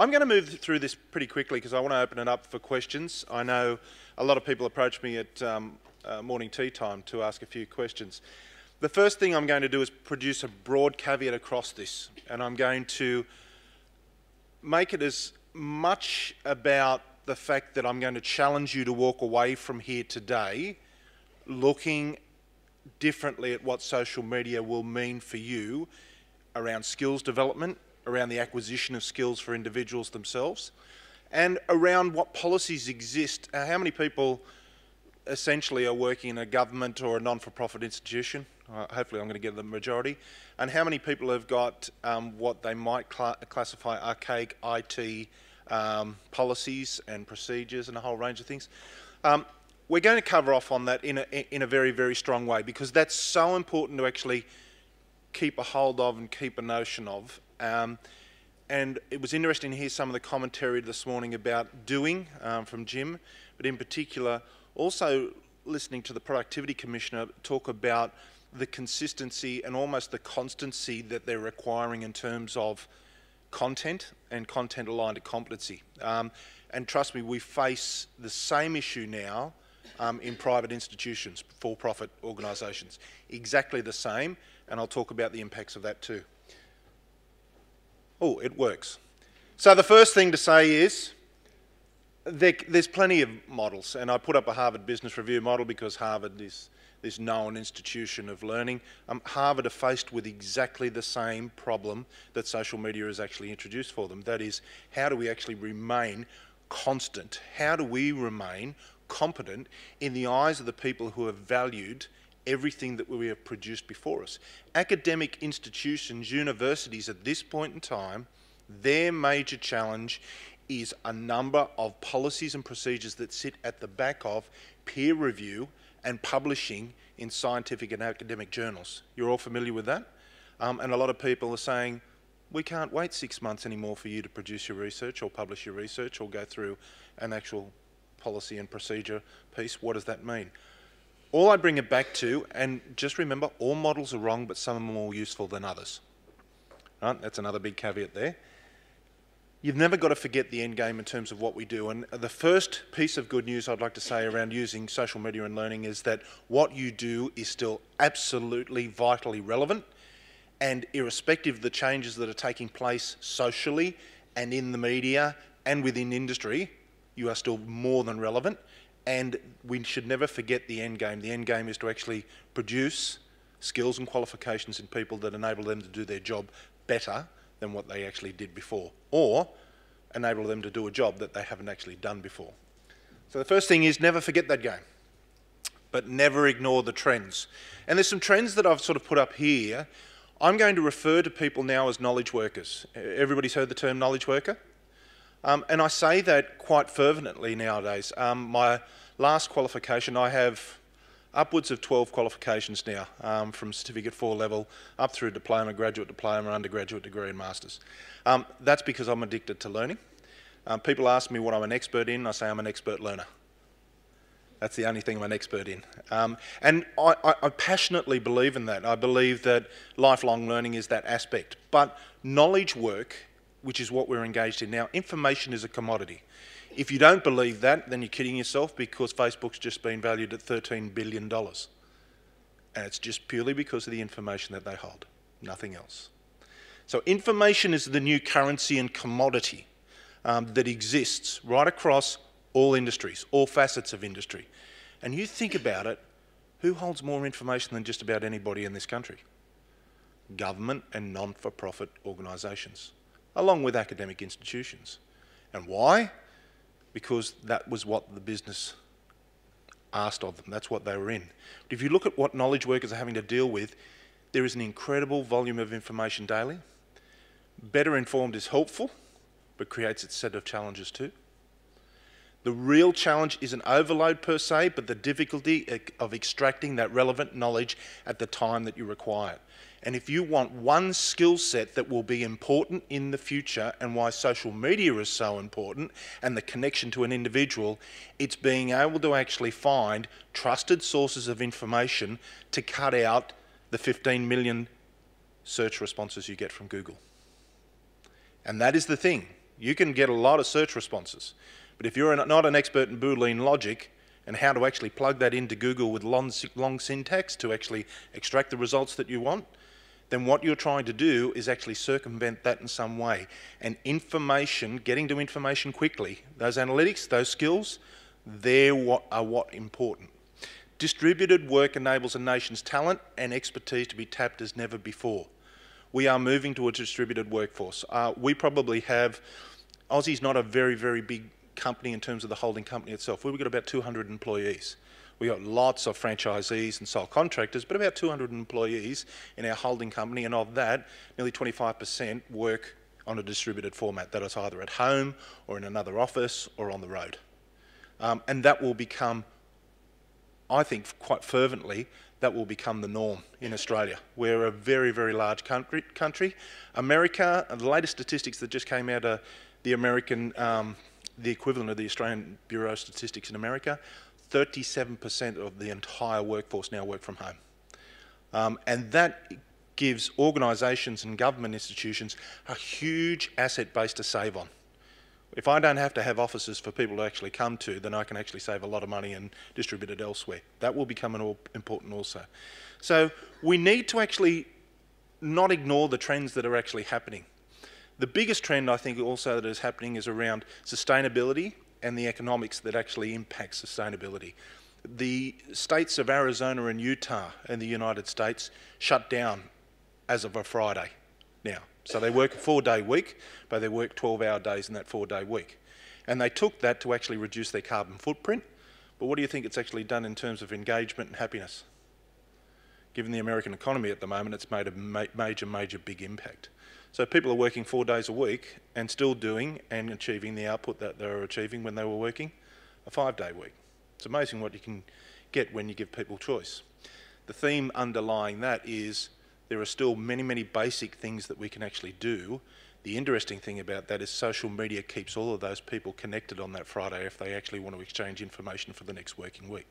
I'm going to move through this pretty quickly because I want to open it up for questions. I know a lot of people approach me at morning tea time to ask a few questions. The first thing I'm going to do is produce a broad caveat across this, and I'm going to make it as much about the fact that I'm going to challenge you to walk away from here today looking differently at what social media will mean for you around skills development, around the acquisition of skills for individuals themselves, and around what policies exist. How many people essentially are working in a government or a non-for-profit institution? Hopefully I'm going to get the majority. And how many people have got what they might classify archaic IT policies and procedures and a whole range of things? We're going to cover off on that in a very, very strong way, because that's so important to actually keep a hold of and keep a notion of. And it was interesting to hear some of the commentary this morning about doing from Jim, but in particular also listening to the Productivity Commissioner talk about the consistency and almost the constancy that they're requiring in terms of content and content aligned to competency. And trust me, we face the same issue now in private institutions, for-profit organisations. Exactly the same, and I'll talk about the impacts of that too. Oh, it works. So the first thing to say is there's plenty of models, and I put up a Harvard Business Review model because Harvard is this known institution of learning. Harvard are faced with exactly the same problem that social media has actually introduced for them. That is, how do we actually remain constant? How do we remain competent in the eyes of the people who have valued everything that we have produced before us? Academic institutions, universities at this point in time, their major challenge is a number of policies and procedures that sit at the back of peer review and publishing in scientific and academic journals. You're all familiar with that? And a lot of people are saying, we can't wait 6 months anymore for you to produce your research or publish your research or go through an actual policy and procedure piece. What does that mean? All I bring it back to, and just remember, all models are wrong, but some are more useful than others. Right? That's another big caveat there. You've never got to forget the end game in terms of what we do. And the first piece of good news I'd like to say around using social media and learning is that what you do is still absolutely vitally relevant, and irrespective of the changes that are taking place socially and in the media and within industry, you are still more than relevant. And we should never forget the end game. The end game is to actually produce skills and qualifications in people that enable them to do their job better than what they actually did before, or enable them to do a job that they haven't actually done before. So the first thing is never forget that game, but never ignore the trends. And there's some trends that I've sort of put up here. I'm going to refer to people now as knowledge workers. Everybody's heard the term knowledge worker? And I say that quite fervently nowadays. My last qualification, I have upwards of 12 qualifications now, from certificate 4 level up through diploma, graduate diploma, undergraduate degree and masters. That's because I'm addicted to learning. People ask me what I'm an expert in, I say I'm an expert learner. That's the only thing I'm an expert in. And I passionately believe in that. I believe that lifelong learning is that aspect. But knowledge work, which is what we're engaged in now, information is a commodity. If you don't believe that, then you're kidding yourself, because Facebook's just been valued at $13 billion. And it's just purely because of the information that they hold, nothing else. So information is the new currency and commodity that exists right across all industries, all facets of industry. And you think about it, who holds more information than just about anybody in this country? Government and non-for-profit organisations, along with academic institutions. And why? Because that was what the business asked of them. That's what they were in. But if you look at what knowledge workers are having to deal with, there is an incredible volume of information daily. Better informed is helpful, but creates its set of challenges too. The real challenge isn't overload per se, but the difficulty of extracting that relevant knowledge at the time that you require it. And if you want one skill set that will be important in the future, and why social media is so important and the connection to an individual, it's being able to actually find trusted sources of information to cut out the 15 million search responses you get from Google. And that is the thing. You can get a lot of search responses. But if you're not an expert in Boolean logic and how to actually plug that into Google with long syntax to actually extract the results that you want, then what you're trying to do is actually circumvent that in some way. And information, getting to information quickly, those analytics, those skills, they're what important. Distributed work enables a nation's talent and expertise to be tapped as never before. We are moving to a distributed workforce. We probably have, Aussie's not a very, very big company in terms of the holding company itself. We've got about 200 employees. We've got lots of franchisees and sole contractors, but about 200 employees in our holding company, and of that, nearly 25% work on a distributed format. That is either at home or in another office or on the road. And that will become, I think quite fervently, that will become the norm in Australia. We're a very, very large country. America, the latest statistics that just came out of the American, the equivalent of the Australian Bureau of Statistics in America, 37% of the entire workforce now work from home. And that gives organisations and government institutions a huge asset base to save on. If I don't have to have offices for people to actually come to, then I can actually save a lot of money and distribute it elsewhere. That will become important also. So we need to actually not ignore the trends that are actually happening. The biggest trend I think also that is happening is around sustainability and the economics that actually impact sustainability. The states of Arizona and Utah in the United States shut down as of a Friday now. So they work a 4-day week, but they work 12-hour days in that 4-day week. And they took that to actually reduce their carbon footprint. But what do you think it's actually done in terms of engagement and happiness? Given the American economy at the moment, it's made a major big impact. So people are working 4 days a week and still doing and achieving the output that they were achieving when they were working a 5-day week. It's amazing what you can get when you give people choice. The theme underlying that is there are still many basic things that we can actually do. The interesting thing about that is social media keeps all of those people connected on that Friday if they actually want to exchange information for the next working week.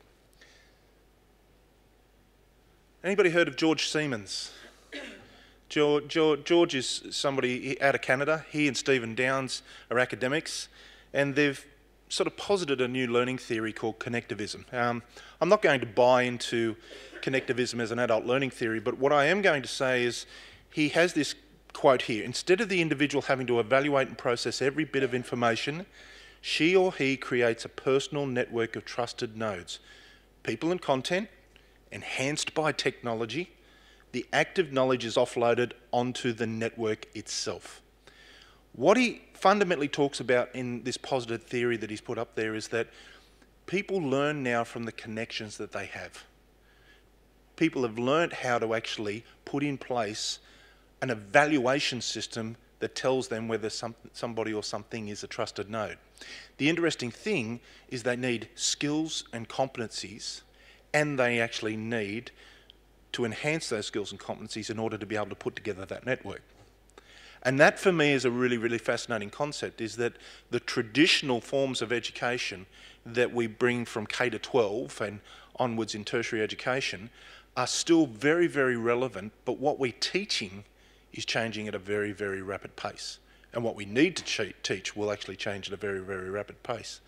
Anybody heard of George Siemens? George is somebody out of Canada. He and Stephen Downes are academics, and they've sort of posited a new learning theory called Connectivism. I'm not going to buy into Connectivism as an adult learning theory, but what I am going to say is he has this quote here: instead of the individual having to evaluate and process every bit of information, she or he creates a personal network of trusted nodes, people and content, enhanced by technology. The active knowledge is offloaded onto the network itself. What he fundamentally talks about in this positive theory that he's put up there is that people learn now from the connections that they have. People have learned how to actually put in place an evaluation system that tells them whether somebody or something is a trusted node. The interesting thing is they need skills and competencies, and they actually need to enhance those skills and competencies in order to be able to put together that network. And that for me is a really fascinating concept, is that the traditional forms of education that we bring from K to 12 and onwards in tertiary education are still very relevant, but what we're teaching is changing at a very rapid pace. And what we need to teach will actually change at a very rapid pace.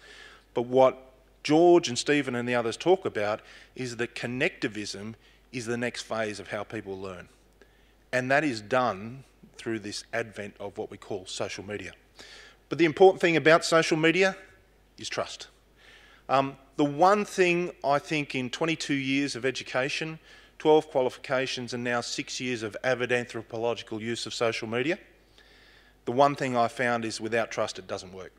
But what George and Stephen and the others talk about is that connectivism is the next phase of how people learn. And that is done through this advent of what we call social media. But the important thing about social media is trust. The one thing I think in 22 years of education, 12 qualifications and now 6 years of avid anthropological use of social media, the one thing I found is without trust it doesn't work.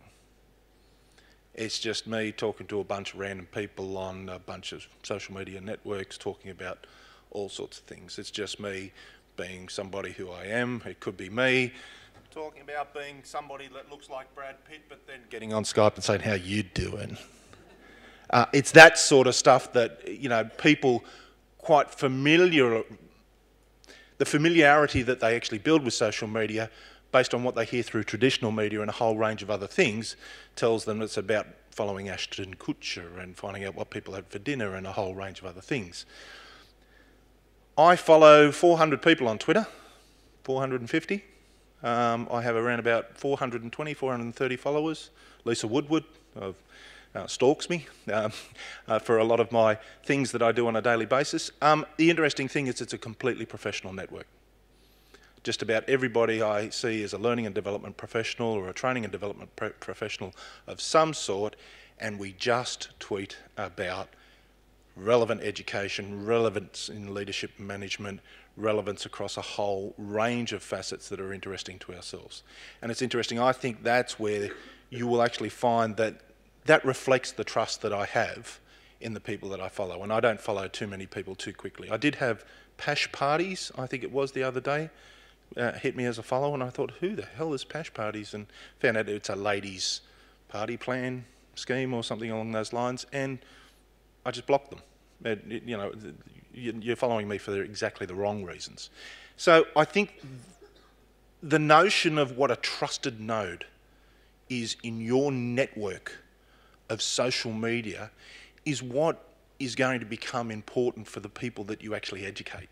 It's just me talking to a bunch of random people on a bunch of social media networks talking about all sorts of things. It's just me being somebody who I am. It could be me talking about being somebody that looks like Brad Pitt, but then getting on Skype and saying, "How you doing?" It's that sort of stuff that, you know, people quite familiar, the familiarity that they actually build with social media based on what they hear through traditional media and a whole range of other things tells them it's about following Ashton Kutcher and finding out what people had for dinner and a whole range of other things. I follow 400 people on Twitter, 450. I have around about 420, 430 followers. Lisa Woodward stalks me for a lot of my things that I do on a daily basis. The interesting thing is it's a completely professional network. Just about everybody I see is a learning and development professional or a training and development professional of some sort, and we just tweet about relevant education, relevance in leadership and management, relevance across a whole range of facets that are interesting to ourselves. And it's interesting, I think that's where you will actually find that that reflects the trust that I have in the people that I follow, and I don't follow too many people too quickly. I did have Pash Parties, I think it was the other day, hit me as a follow, and I thought, who the hell is Pash Parties? And found out it's a ladies' party plan scheme or something along those lines, and I just blocked them. You know, you're following me for exactly the wrong reasons. So I think the notion of what a trusted node is in your network of social media is what is going to become important for the people that you actually educate.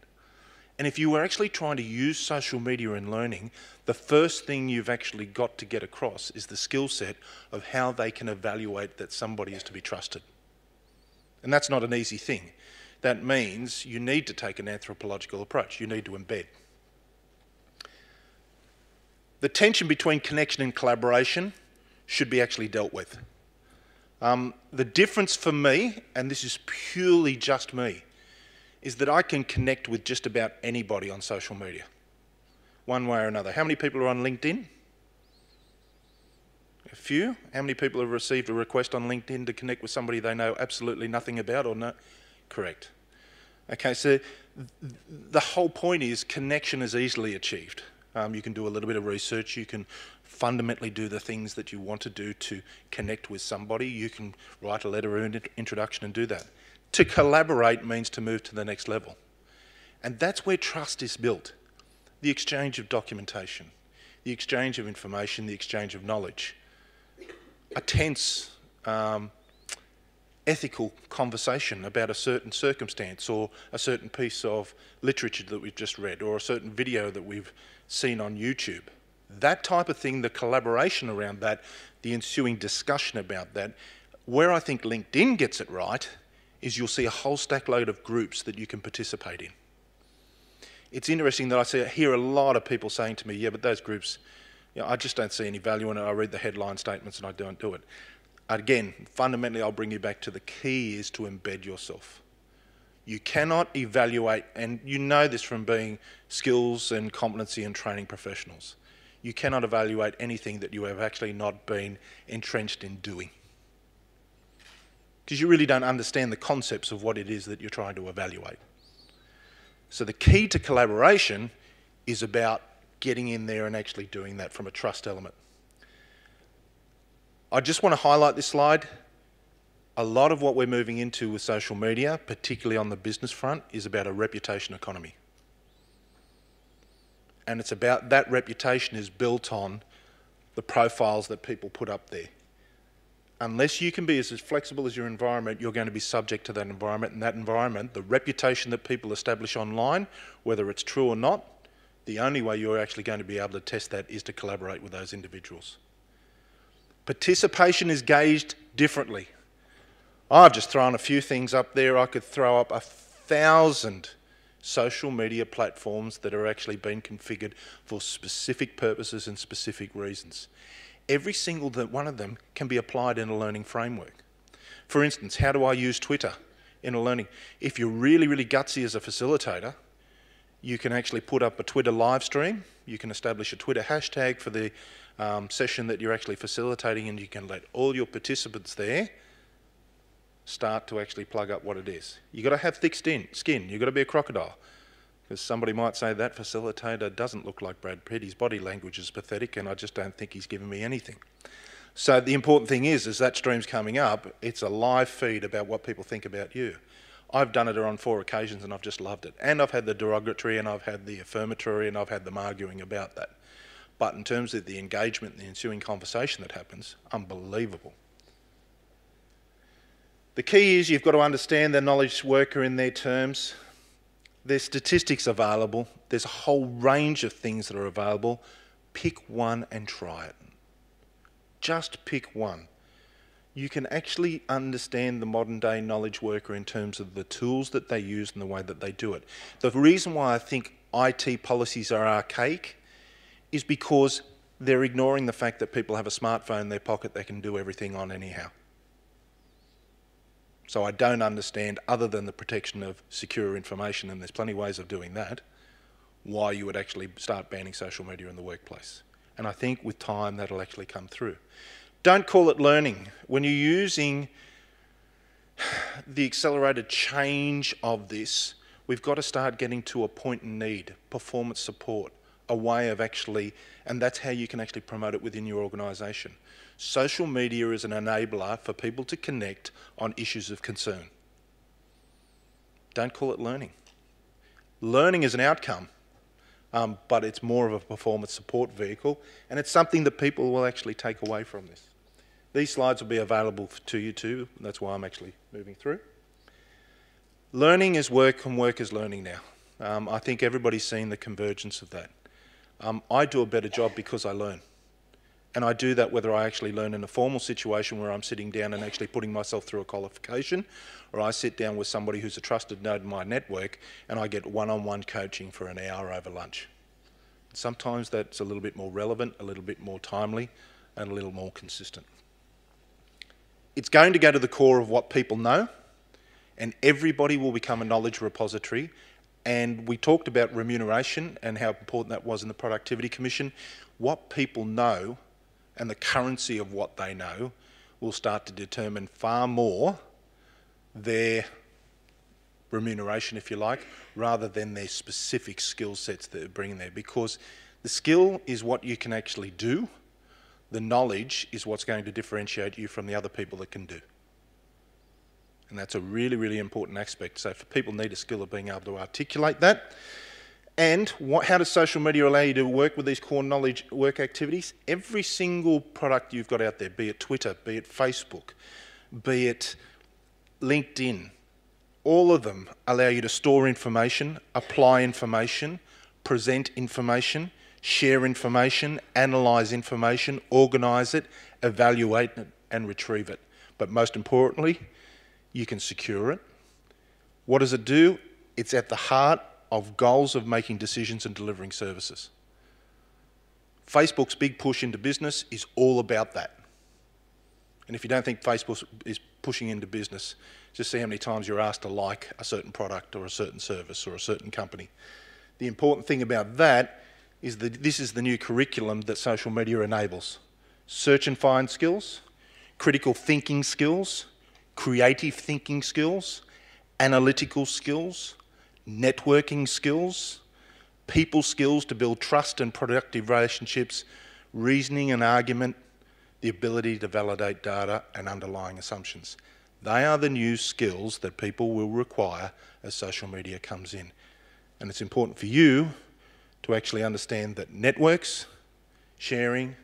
And if you were actually trying to use social media in learning, the first thing you've actually got to get across is the skill set of how they can evaluate that somebody is to be trusted. And that's not an easy thing. That means you need to take an anthropological approach. You need to embed. The tension between connection and collaboration should be actually dealt with. The difference for me, and this is purely just me, is that I can connect with just about anybody on social media, one way or another. How many people are on LinkedIn? A few. How many people have received a request on LinkedIn to connect with somebody they know absolutely nothing about or no? Correct. Okay, so the whole point is connection is easily achieved. You can do a little bit of research, you can fundamentally do the things that you want to do to connect with somebody, you can write a letter of introduction and do that. To collaborate means to move to the next level. And that's where trust is built. The exchange of documentation, the exchange of information, the exchange of knowledge. A tense, ethical conversation about a certain circumstance or a certain piece of literature that we've just read or a certain video that we've seen on YouTube. That type of thing, the collaboration around that, the ensuing discussion about that, where I think LinkedIn gets it right is you'll see a whole stack load of groups that you can participate in. It's interesting that I hear a lot of people saying to me, yeah, but those groups, you know, I just don't see any value in it. I read the headline statements and I don't do it. Again, fundamentally, I'll bring you back to the key is to embed yourself. You cannot evaluate, and you know this from being skills and competency and training professionals, you cannot evaluate anything that you have actually not been entrenched in doing. Because you really don't understand the concepts of what it is that you're trying to evaluate. So the key to collaboration is about getting in there and actually doing that from a trust element. I just want to highlight this slide. A lot of what we're moving into with social media, particularly on the business front, is about a reputation economy. And it's about that reputation is built on the profiles that people put up there. Unless you can be as flexible as your environment, you're going to be subject to that environment, and that environment, the reputation that people establish online, whether it's true or not, the only way you're actually going to be able to test that is to collaborate with those individuals. Participation is gauged differently. I've just thrown a few things up there. I could throw up 1,000 social media platforms that are actually being configured for specific purposes and specific reasons. Every single one of them can be applied in a learning framework. For instance, how do I use Twitter in a learning? If you're really, really gutsy as a facilitator, you can actually put up a Twitter live stream. You can establish a Twitter hashtag for the session that you're actually facilitating, and you can let all your participants there start to actually plug up what it is. You've got to have thick skin. You've got to be a crocodile. Because somebody might say that facilitator doesn't look like Brad Pitt. His body language is pathetic and I just don't think he's given me anything. So the important thing is that stream's coming up, it's a live feed about what people think about you. I've done it on 4 occasions and I've just loved it. And I've had the derogatory and I've had the affirmatory and I've had them arguing about that. But in terms of the engagement and the ensuing conversation that happens, unbelievable. The key is you've got to understand the knowledge worker in their terms. There's statistics available. There's a whole range of things that are available. pick one and try it. Just pick one. You can actually understand the modern day knowledge worker in terms of the tools that they use and the way that they do it. The reason why I think IT policies are archaic is because they're ignoring the fact that people have a smartphone in their pocket they can do everything on anyhow. So I don't understand, other than the protection of secure information, and there's plenty of ways of doing that, why you would actually start banning social media in the workplace. And I think with time that'll actually come through. Don't call it learning. When you're using the accelerated change of this, we've got to start getting to a point in need, performance support, a way of actually, and that's how you can actually promote it within your organisation. Social media is an enabler for people to connect on issues of concern. Don't call it learning. Learning is an outcome, but it's more of a performance support vehicle, and it's something that people will actually take away from this. These slides will be available to you too, that's why I'm actually moving through. Learning is work and work is learning now. I think everybody's seen the convergence of that. I do a better job because I learn. And I do that whether I actually learn in a formal situation where I'm sitting down and actually putting myself through a qualification, or I sit down with somebody who's a trusted node in my network and I get one-on-one coaching for an hour over lunch. Sometimes that's a little bit more relevant, a little bit more timely, and a little more consistent. It's going to go to the core of what people know, and everybody will become a knowledge repository. And we talked about remuneration and how important that was in the Productivity Commission. What people know and the currency of what they know will start to determine far more their remuneration, if you like, rather than their specific skill sets that they're bringing there. Because the skill is what you can actually do. The knowledge is what's going to differentiate you from the other people that can do. And that's a really, really important aspect. So for people need a skill of being able to articulate that. And how does social media allow you to work with these core knowledge work activities? Every single product you've got out there, be it Twitter, be it Facebook, be it LinkedIn, all of them allow you to store information, apply information, present information, share information, analyse information, organise it, evaluate it, and retrieve it. But most importantly, you can secure it. What does it do? It's at the heart of goals of making decisions and delivering services. Facebook's big push into business is all about that. And if you don't think Facebook is pushing into business, just see how many times you're asked to like a certain product or a certain service or a certain company. The important thing about that is that this is the new curriculum that social media enables. Search and find skills, critical thinking skills, creative thinking skills, analytical skills, networking skills, people skills to build trust and productive relationships, reasoning and argument, the ability to validate data and underlying assumptions. They are the new skills that people will require as social media comes in. And it's important for you to actually understand that networks, sharing,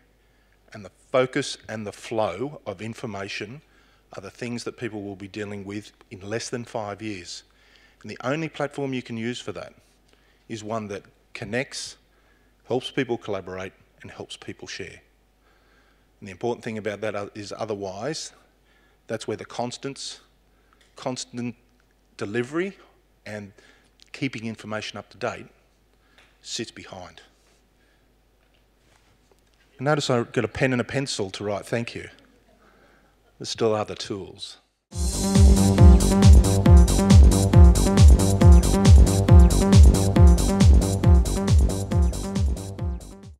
and the focus and the flow of information are the things that people will be dealing with in less than 5 years. And the only platform you can use for that is one that connects, helps people collaborate, and helps people share. And the important thing about that is otherwise, that's where the constant delivery and keeping information up to date sits behind. And notice I've got a pen and a pencil to write thank you. There's still other tools.